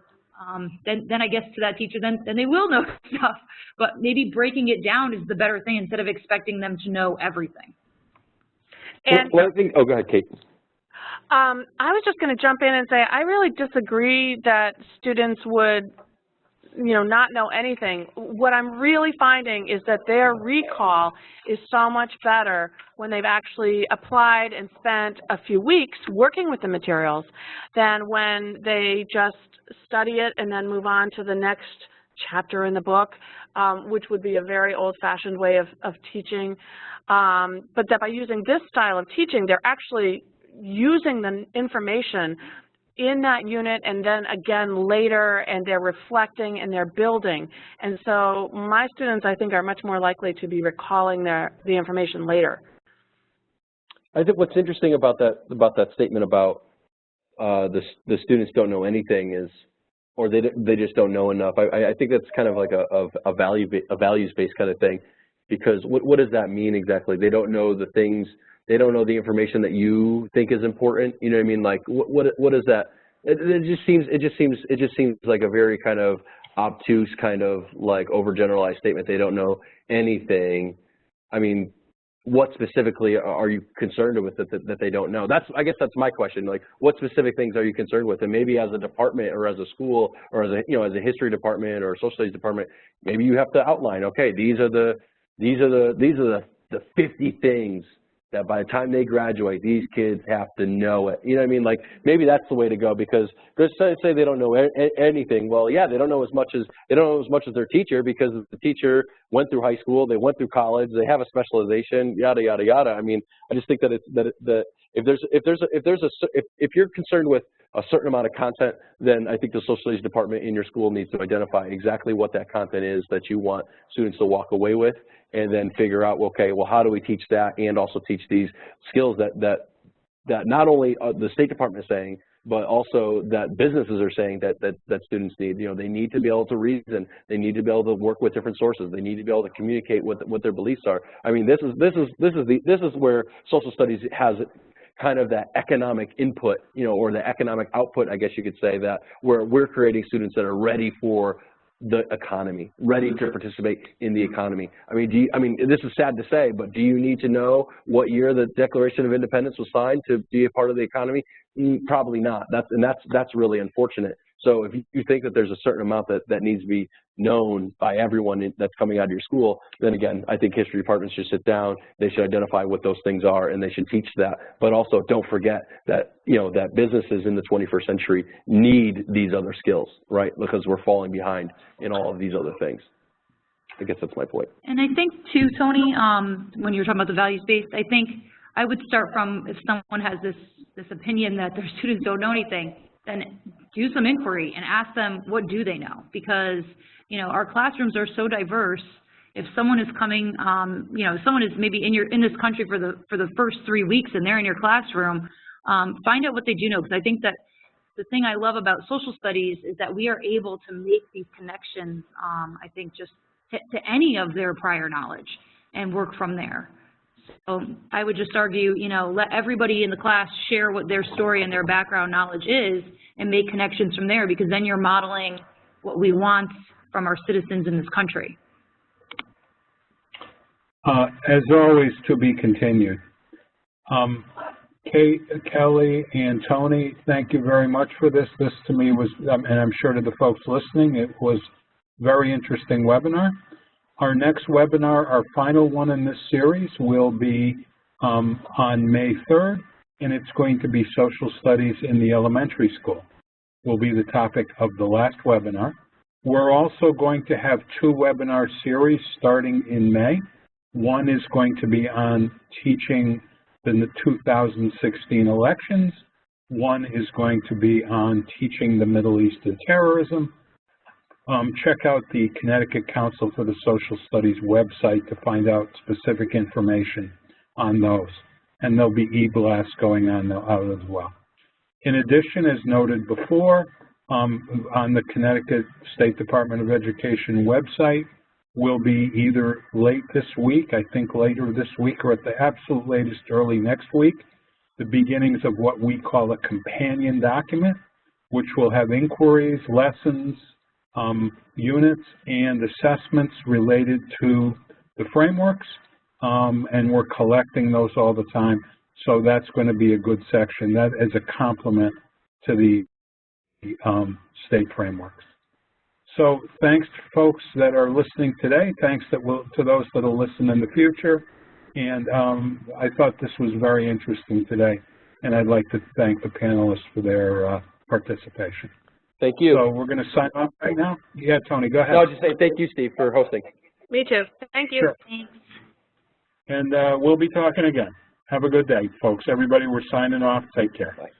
then I guess to that teacher, then they will know stuff, but maybe breaking it down is the better thing instead of expecting them to know everything. And well, I think, oh, go ahead, Kate. I was just going to jump in and say I really disagree that students would, you know, not know anything. What I'm really finding is that their recall is so much better when they've actually applied and spent a few weeks working with the materials than when they just study it and then move on to the next chapter in the book, which would be a very old-fashioned way of teaching. But that by using this style of teaching, they're actually using the information in that unit and then again later, and they're reflecting and they're building. And so my students, I think, are much more likely to be recalling the information later. I think what's interesting about that statement about the students don't know anything is, or they just don't know enough. I think that's kind of like a values-based kind of thing, because what does that mean exactly? They don't know the things. They don't know the information that you think is important. You know what I mean? Like what is that? It just seems like a very kind of obtuse, kind of like overgeneralized statement. They don't know anything. I mean, what specifically are you concerned with that they don't know? I guess that's my question. Like, what specific things are you concerned with? And maybe as a department or as a school or as a history department or a social studies department, maybe you have to outline, okay, these are the 50 things that by the time they graduate, these kids have to know it. You know what I mean? Like, maybe that's the way to go, because say they don't know anything. Well, yeah, they don't know as much as their teacher, because the teacher went through high school, they went through college, they have a specialization, yada yada yada. I mean, I just think that if you're concerned with a certain amount of content, then I think the social studies department in your school needs to identify exactly what that content is that you want students to walk away with, and then figure out, okay, well, how do we teach that and also teach these skills that not only the State Department is saying, but also that businesses are saying that students need. You know, they need to be able to reason. They need to be able to work with different sources. They need to be able to communicate what their beliefs are. I mean, this is where social studies has kind of that economic input, you know, or the economic output, I guess you could say, that where we're creating students that are ready for the economy, ready to participate in the economy. I mean, this is sad to say, but do you need to know what year the Declaration of Independence was signed to be a part of the economy? Probably not. That's really unfortunate. So if you think that there's a certain amount that needs to be known by everyone that's coming out of your school, then again, I think history departments should sit down, they should identify what those things are, and they should teach that. But also don't forget that, you know, that businesses in the 21st century need these other skills, right? Because we're falling behind in all of these other things. I guess that's my point. And I think too, Tony, when you're talking about the values-based, I think I would start from, if someone has this opinion that their students don't know anything, then do some inquiry and ask them, what do they know? Because, you know, our classrooms are so diverse. If someone is coming, you know, someone is maybe in this country for the first 3 weeks and they're in your classroom, find out what they do know, because I think that the thing I love about social studies is that we are able to make these connections, I think, just to any of their prior knowledge and work from there. So I would just argue, you know, let everybody in the class share what their story and their background knowledge is and make connections from there, because then you're modeling what we want from our citizens in this country. As always, to be continued. Kate, Kelly, and Tony, thank you very much for this. This to me was, and I'm sure to the folks listening, it was a very interesting webinar. Our next webinar, our final one in this series, will be on May 3rd, and it's going to be social studies in the elementary school. Will be the topic of the last webinar. We're also going to have 2 webinar series starting in May. One is going to be on teaching the 2016 elections. One is going to be on teaching the Middle East and terrorism. Check out the Connecticut Council for the Social Studies website to find out specific information on those. And there'll be e-blasts going on out as well. In addition, as noted before, on the Connecticut State Department of Education website will be either late this week, I think later this week, or at the absolute latest early next week, the beginnings of what we call a companion document, which will have inquiries, lessons, units, and assessments related to the frameworks, and we're collecting those all the time. So that's going to be a good section. That is a complement to the state frameworks. So thanks to folks that are listening today. Thanks to those that will listen in the future. And I thought this was very interesting today. And I'd like to thank the panelists for their participation. Thank you. So we're going to sign off right now. Yeah, Tony, go ahead. No, I'll just say thank you, Steve, for hosting. Me too. Thank you. Sure. Thanks. And we'll be talking again. Have a good day, folks. Everybody, we're signing off. Take care. Bye.